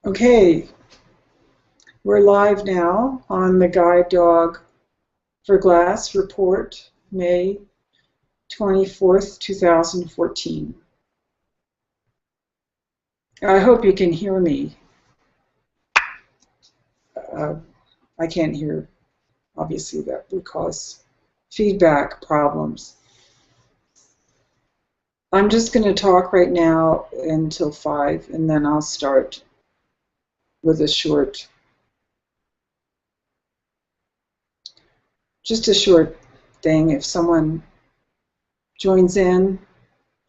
Okay, we're live now on the GuideDog4Glass Report, May 24th, 2014. I hope you can hear me. I can't hear. Obviously, that would cause feedback problems. I'm just going to talk right now until 5, and then I'll start with just a short thing. If someone joins in,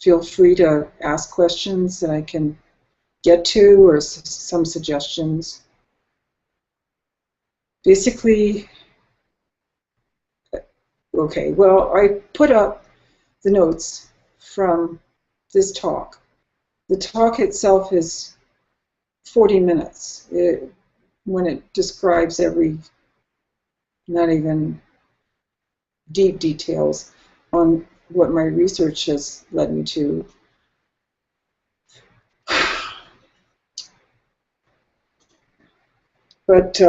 feel free to ask questions that I can get to, or some suggestions. Basically, okay, well, I put up the notes from this talk. The talk itself is 40 minutes when it describes not even deep details on what my research has led me to. But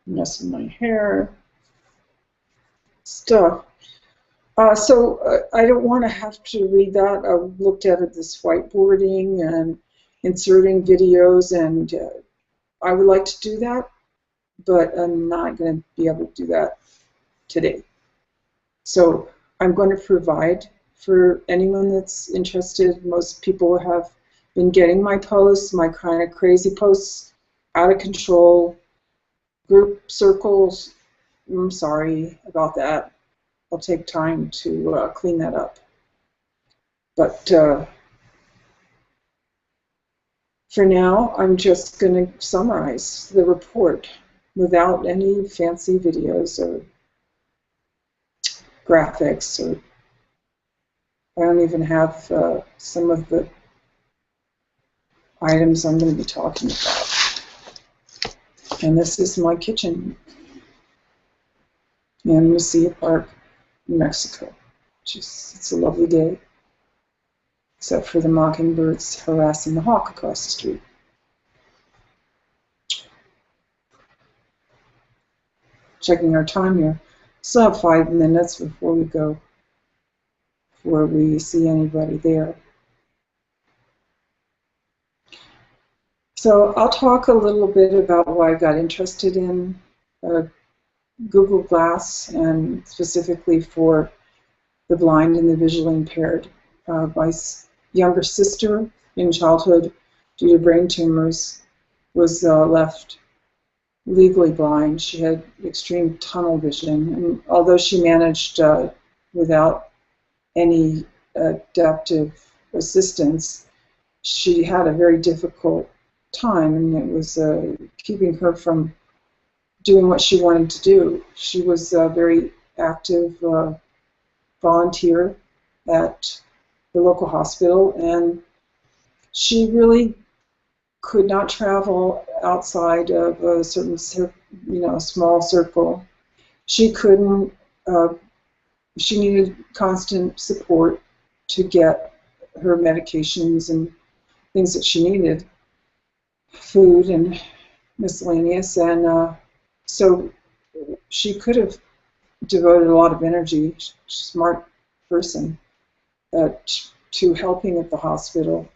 messing my hair stuff. So I don't want to have to read that. I've looked at it, this whiteboarding and inserting videos, and I would like to do that, but I'm not going to be able to do that today. So I'm going to provide for anyone that's interested. Most people have been getting my posts, my kind of crazy posts, out of control, group circles. I'm sorry about that. I'll take time to clean that up. But for now, I'm just going to summarize the report without any fancy videos or graphics, or I don't even have some of the items I'm going to be talking about. And this is my kitchen in Mesilla Park, New Mexico. It's a lovely day, except for the mockingbirds harassing the hawk across the street. Checking our time here. Still have 5 minutes before we go, before we see anybody there. So I'll talk a little bit about why I got interested in Google Glass, and specifically for the blind and the visually impaired. My younger sister in childhood, due to brain tumors, was left legally blind. She had extreme tunnel vision, and although she managed without any adaptive assistance, she had a very difficult time, and it was keeping her from doing what she wanted to do. She was a very active volunteer at the local hospital, and she really could not travel outside of a certain, small circle. She couldn't. She needed constant support to get her medications and things that she needed, food and miscellaneous, and so she could have devoted a lot of energy, smart person, to helping at the hospital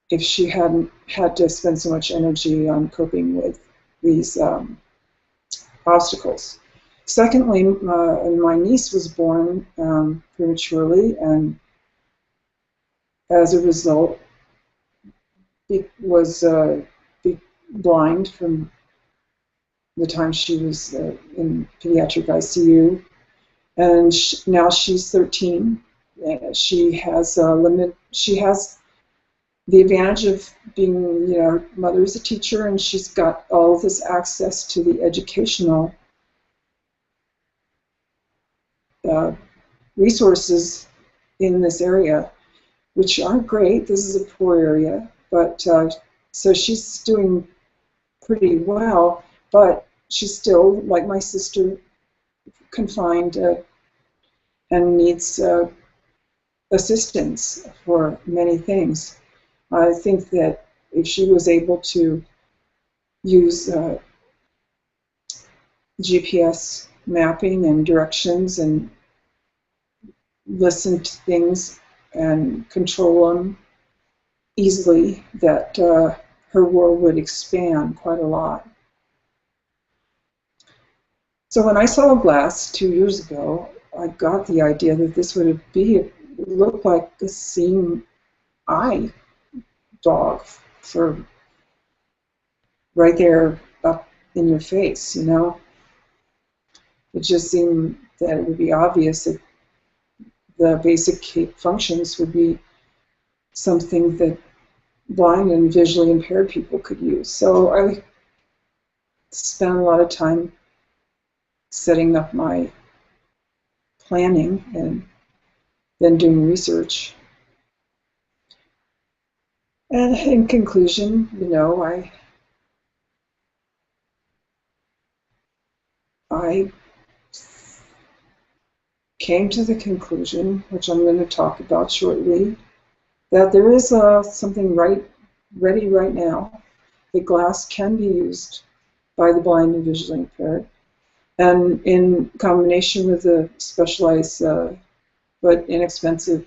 if she hadn't had to spend so much energy on coping with these obstacles. Secondly, my niece was born prematurely, and as a result, was blind from the time she was in pediatric ICU, and now she's 13. She has a limit. She has the advantage of being, her mother is a teacher, and she's got all of this access to the educational resources in this area, which aren't great. This is a poor area, but so she's doing pretty well, but she's still, like my sister, confined and needs assistance for many things. I think that if she was able to use GPS mapping and directions and listen to things and control them easily, that her world would expand quite a lot. So when I saw glass 2 years ago, I got the idea that this would look like a seeing eye dog for right there up in your face, you know. It just seemed that it would be obvious that the basic functions would be something that blind and visually impaired people could use. So I spent a lot of time setting up my planning and then doing research. And in conclusion, you know, I came to the conclusion, which I'm going to talk about shortly, that there is something ready right now. The glass can be used by the blind and visually impaired, and in combination with a specialized but inexpensive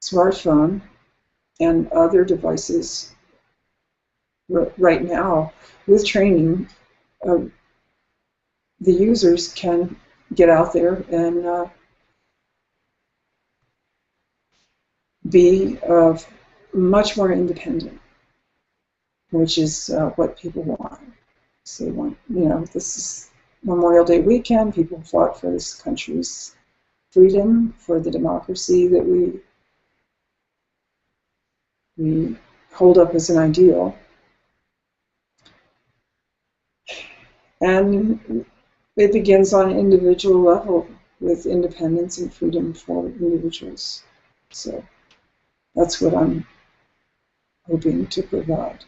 smartphone and other devices right now, with training, the users can get out there and be much more independent, which is what people want. So they want, you know, this is Memorial Day weekend. People fought for this country's freedom, for the democracy that we hold up as an ideal. And it begins on an individual level with independence and freedom for individuals. So that's what I'm hoping to provide.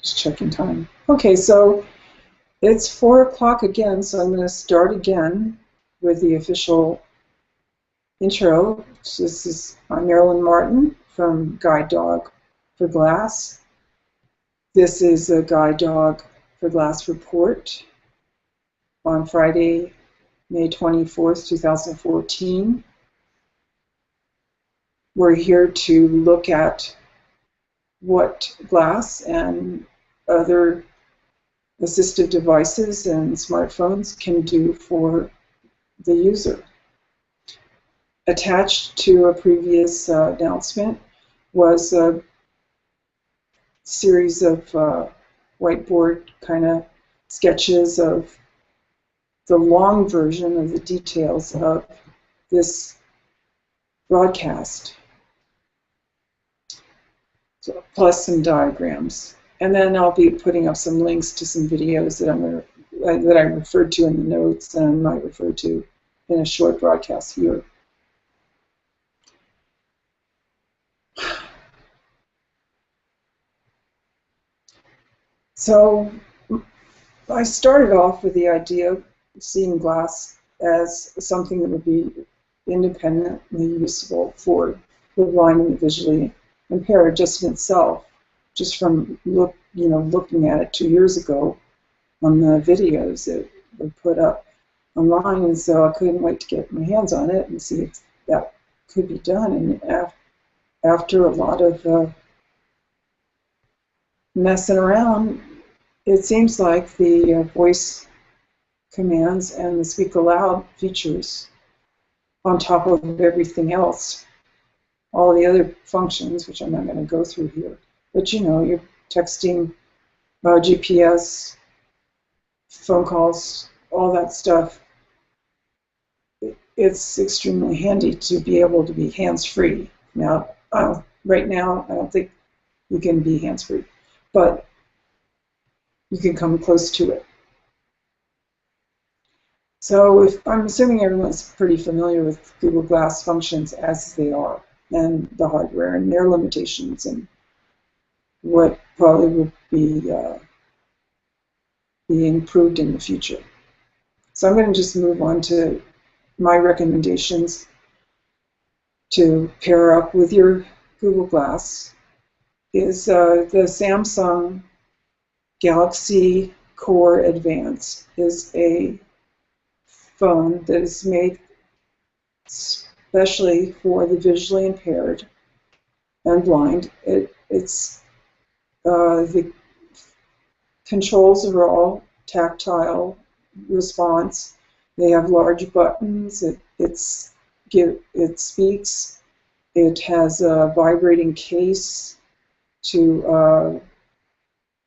Just checking time. Okay, so it's 4 o'clock again, so I'm going to start again with the official intro. I'm Marilyn Martin from GuideDog4Glass. This is a GuideDog4Glass report on Friday, May 24th, 2014. We're here to look at what glass and other assistive devices and smartphones can do for the user. Attached to a previous announcement was a series of whiteboard kind of sketches of the long version of the details of this broadcast, plus some diagrams. And then I'll be putting up some links to some videos that I referred to in the notes and I might refer to in a short broadcast here. So I started off with the idea of seeing glass as something that would be independently useful for the blind and the visually impaired just in itself, just from looking at it 2 years ago on the videos that were put up online, and so I couldn't wait to get my hands on it and see if that could be done. And after a lot of messing around, it seems like the voice commands and the speak aloud features, on top of everything else, all the other functions, which I'm not going to go through here, but you know, you're texting, GPS, phone calls, all that stuff. It's extremely handy to be able to be hands-free. Now, right now, I don't think you can be hands-free, but you can come close to it. So I'm assuming everyone's pretty familiar with Google Glass functions as they are, and the hardware and their limitations, and what probably would be be improved in the future. So I'm going to just move on to my recommendations to pair up with your Google Glass. Is the Samsung Galaxy Core Advance is a phone that is made especially for the visually impaired and blind. The controls are all tactile response. They have large buttons. It speaks. It has a vibrating case to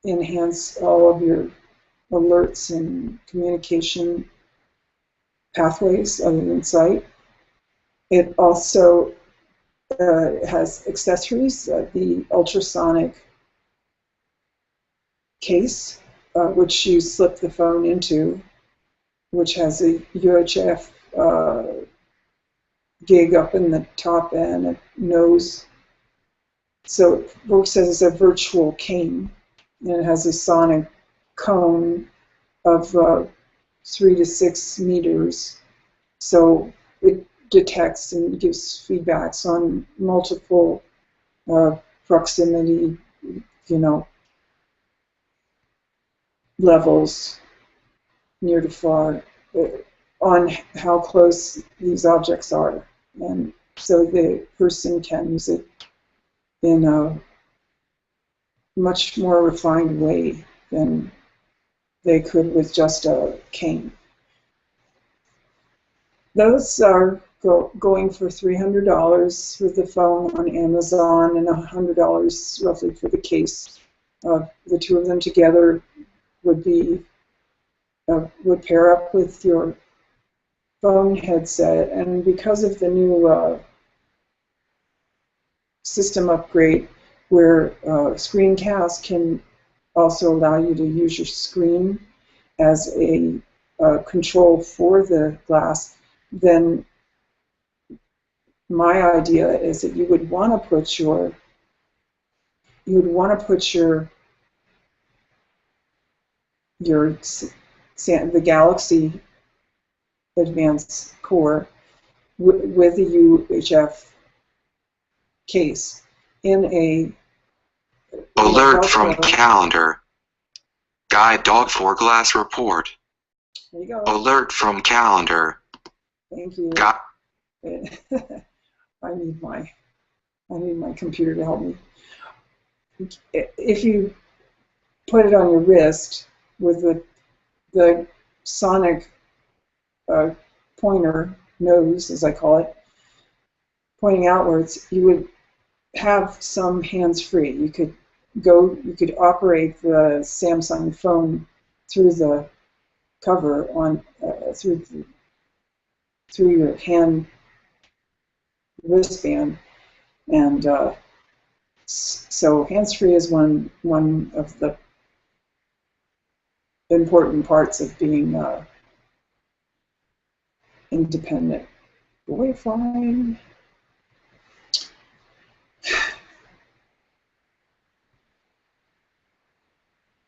enhance all of your alerts and communication pathways other than sight. It also has accessories, the ultrasonic case, which you slip the phone into, which has a UHF gig up in the top and a nose. So it works as a virtual cane, and it has a sonic cone of 3 to 6 meters. So it detects and gives feedbacks on multiple proximity, levels, near to far, on how close these objects are. And so the person can use it in a much more refined way than they could with just a cane. Those are going for $300 for the phone on Amazon and $100 roughly for the case. The two of them together would pair up with your phone headset, and because of the new system upgrade where screencast can also allow you to use your screen as a control for the glass, then my idea is that you would want to put the Galaxy Advance Core with the UHF case in a alert from calendar. GuideDog4Glass Report. There you go. Alert from calendar. Thank you. I need my computer to help me. If you put it on your wrist with the sonic pointer nose, as I call it, pointing outwards, you would have some hands-free. You could operate the Samsung phone through the cover on through your hand wristband, and so hands-free is one of the important parts of being independent. Wi-Fi.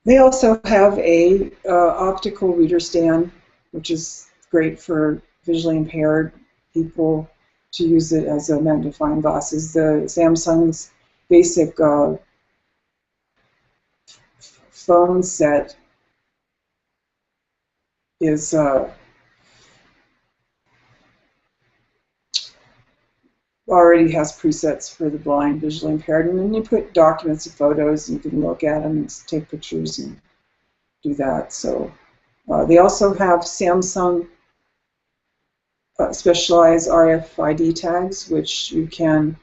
They also have a optical reader stand, which is great for visually impaired people to use it as a magnifying glasses. The Samsung's basic phone set is already has presets for the blind, visually impaired, and then you put documents and photos, and you can look at them and take pictures and do that. So they also have Samsung specialized RFID tags, which you can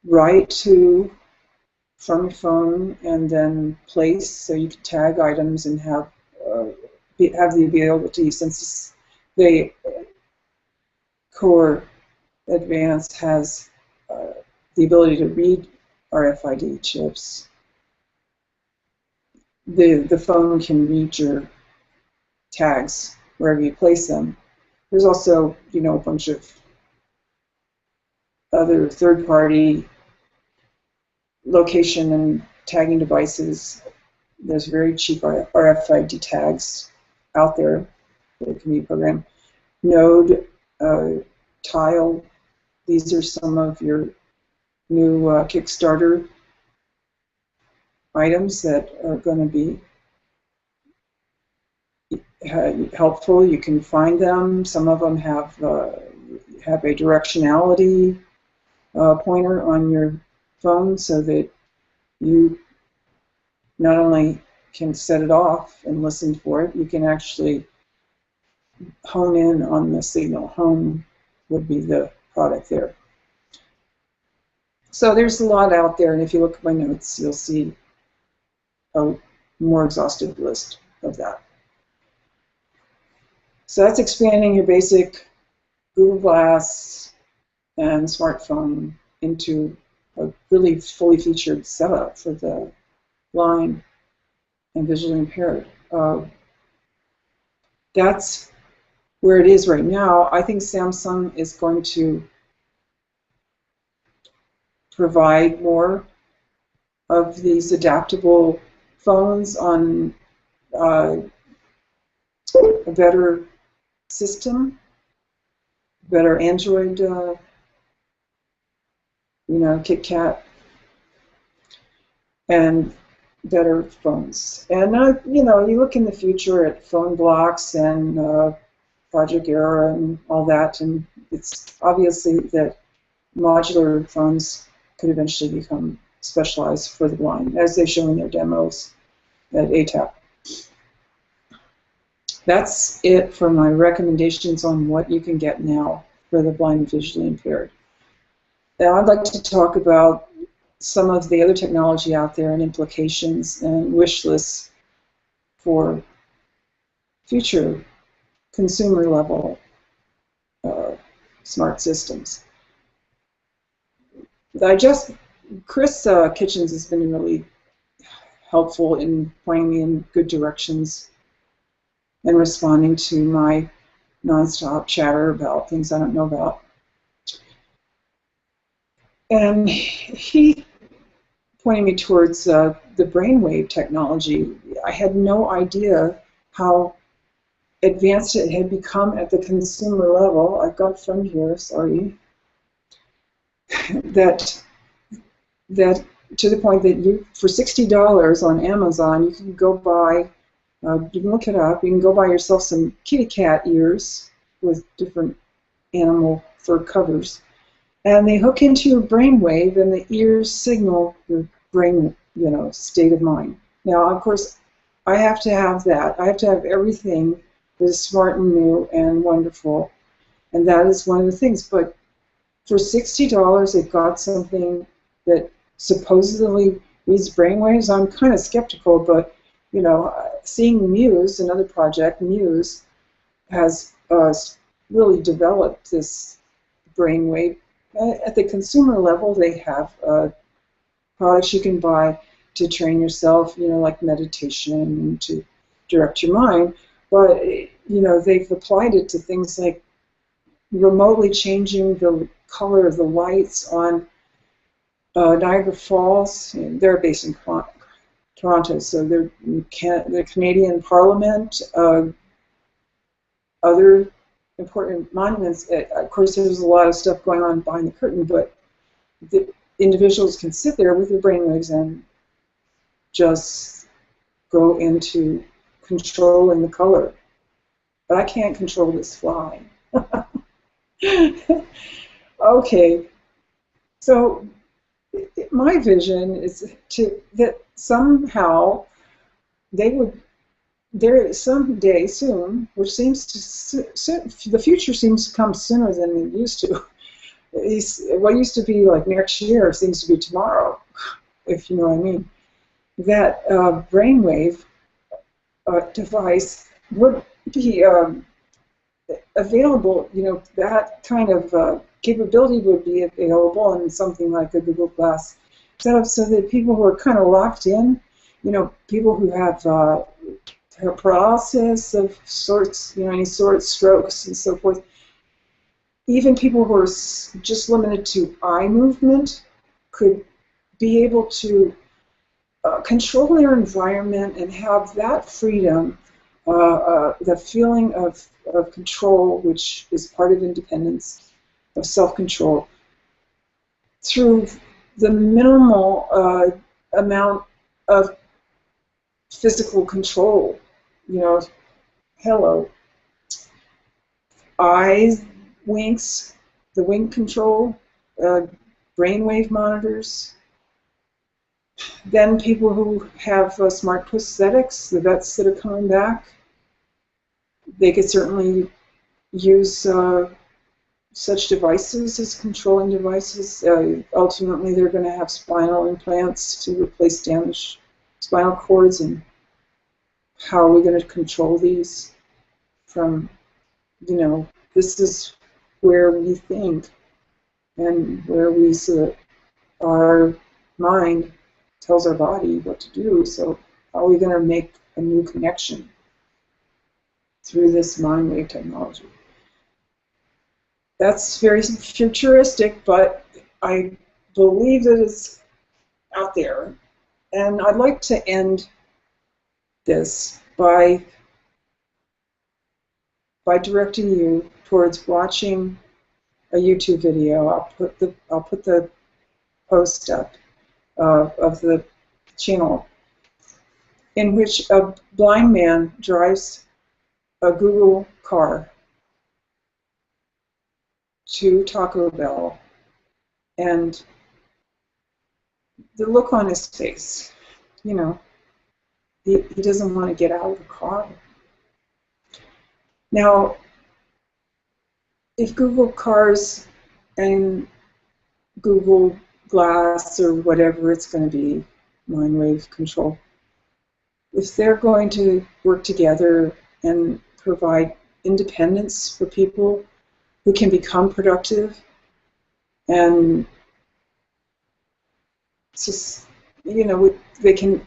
write to from your phone and then place, so you can tag items and have the ability, since the Core Advance has the ability to read RFID chips. The phone can read your tags wherever you place them. There's also, a bunch of other third-party location and tagging devices There's very cheap RFID tags out there that can be programmed. Node, tile, these are some of your new Kickstarter items that are going to be helpful. You can find them. Some of them have a directionality pointer on your phone so that you not only can set it off and listen for it, you can actually hone in on the signal. Home would be the product there. So there's a lot out there, and if you look at my notes, you'll see a more exhaustive list of that. So that's expanding your basic Google Glass and smartphone into a really fully featured setup for the blind and visually impaired. That's where it is right now. I think Samsung is going to provide more of these adaptable phones on a better system, better Android, KitKat, and better phones. And you look in the future at phone blocks and Project Era and all that, and it's obviously that modular phones could eventually become specialized for the blind, as they show in their demos at ATAP. That's it for my recommendations on what you can get now for the blind and visually impaired. Now I'd like to talk about some of the other technology out there and implications and wish lists for future consumer level smart systems. Chris Kitchens has been really helpful in pointing me in good directions and responding to my nonstop chatter about things I don't know about. And he pointed me towards the brainwave technology. I had no idea how advanced it had become at the consumer level. I've got from here, sorry. that to the point that you, for $60 on Amazon, you can go buy, you can look it up, you can go buy yourself some kitty cat ears with different animal fur covers, and they hook into your brainwave, and the ears signal your brain, state of mind. Now, of course, I have to have that. I have to have everything that is smart and new and wonderful, and that is one of the things. But for $60, they've got something that supposedly reads brainwaves. I'm kind of skeptical, but seeing Muse, another project, Muse, has really developed this brainwave. At the consumer level, they have products you can buy to train yourself, like meditation, to direct your mind. But they've applied it to things like remotely changing the color of the lights on Niagara Falls. They're based in Toronto, so they're the Canadian Parliament, other important monuments. Of course, there's a lot of stuff going on behind the curtain, but the individuals can sit there with their brainwaves and just go into controlling the color. But I can't control this fly. Okay, so my vision is that somehow there someday soon, which seems to the future seems to come sooner than it used to. What used to be like next year seems to be tomorrow, if you know what I mean. That brainwave device would be available. That kind of capability would be available in something like a Google Glass setup, so that people who are kind of locked in, people who have paralysis of sorts, any sort of strokes and so forth, even people who are just limited to eye movement could be able to control their environment and have that freedom, the feeling of control, which is part of independence, of self-control, through the minimal amount of physical control. You know, hello, eyes, winks, the wink control, brainwave monitors. Then people who have smart prosthetics, the vets that are coming back, they could certainly use such devices as controlling devices. Ultimately, they're going to have spinal implants to replace damaged spinal cords, and how are we going to control these from, you know, this is where we think and where we our mind tells our body what to do. So how are we going to make a new connection through this mind wave technology? That's very futuristic, but I believe that it's out there. And I'd like to end this by directing you towards watching a YouTube video. I'll put the post up of the channel, in which a blind man drives a Google car to Taco Bell, and the look on his face, you know, he doesn't want to get out of the car. Now, if Google cars and Google Glass or whatever it's going to be, mind wave control, if they're going to work together and provide independence for people who can become productive and just, you know, they can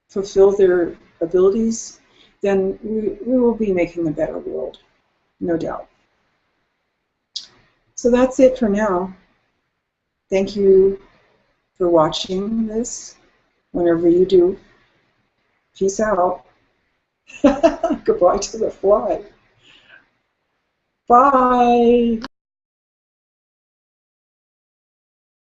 fulfill their abilities, then we will be making a better world, no doubt. So that's it for now. Thank you for watching this. Whenever you do, peace out. Goodbye to the fly. Bye.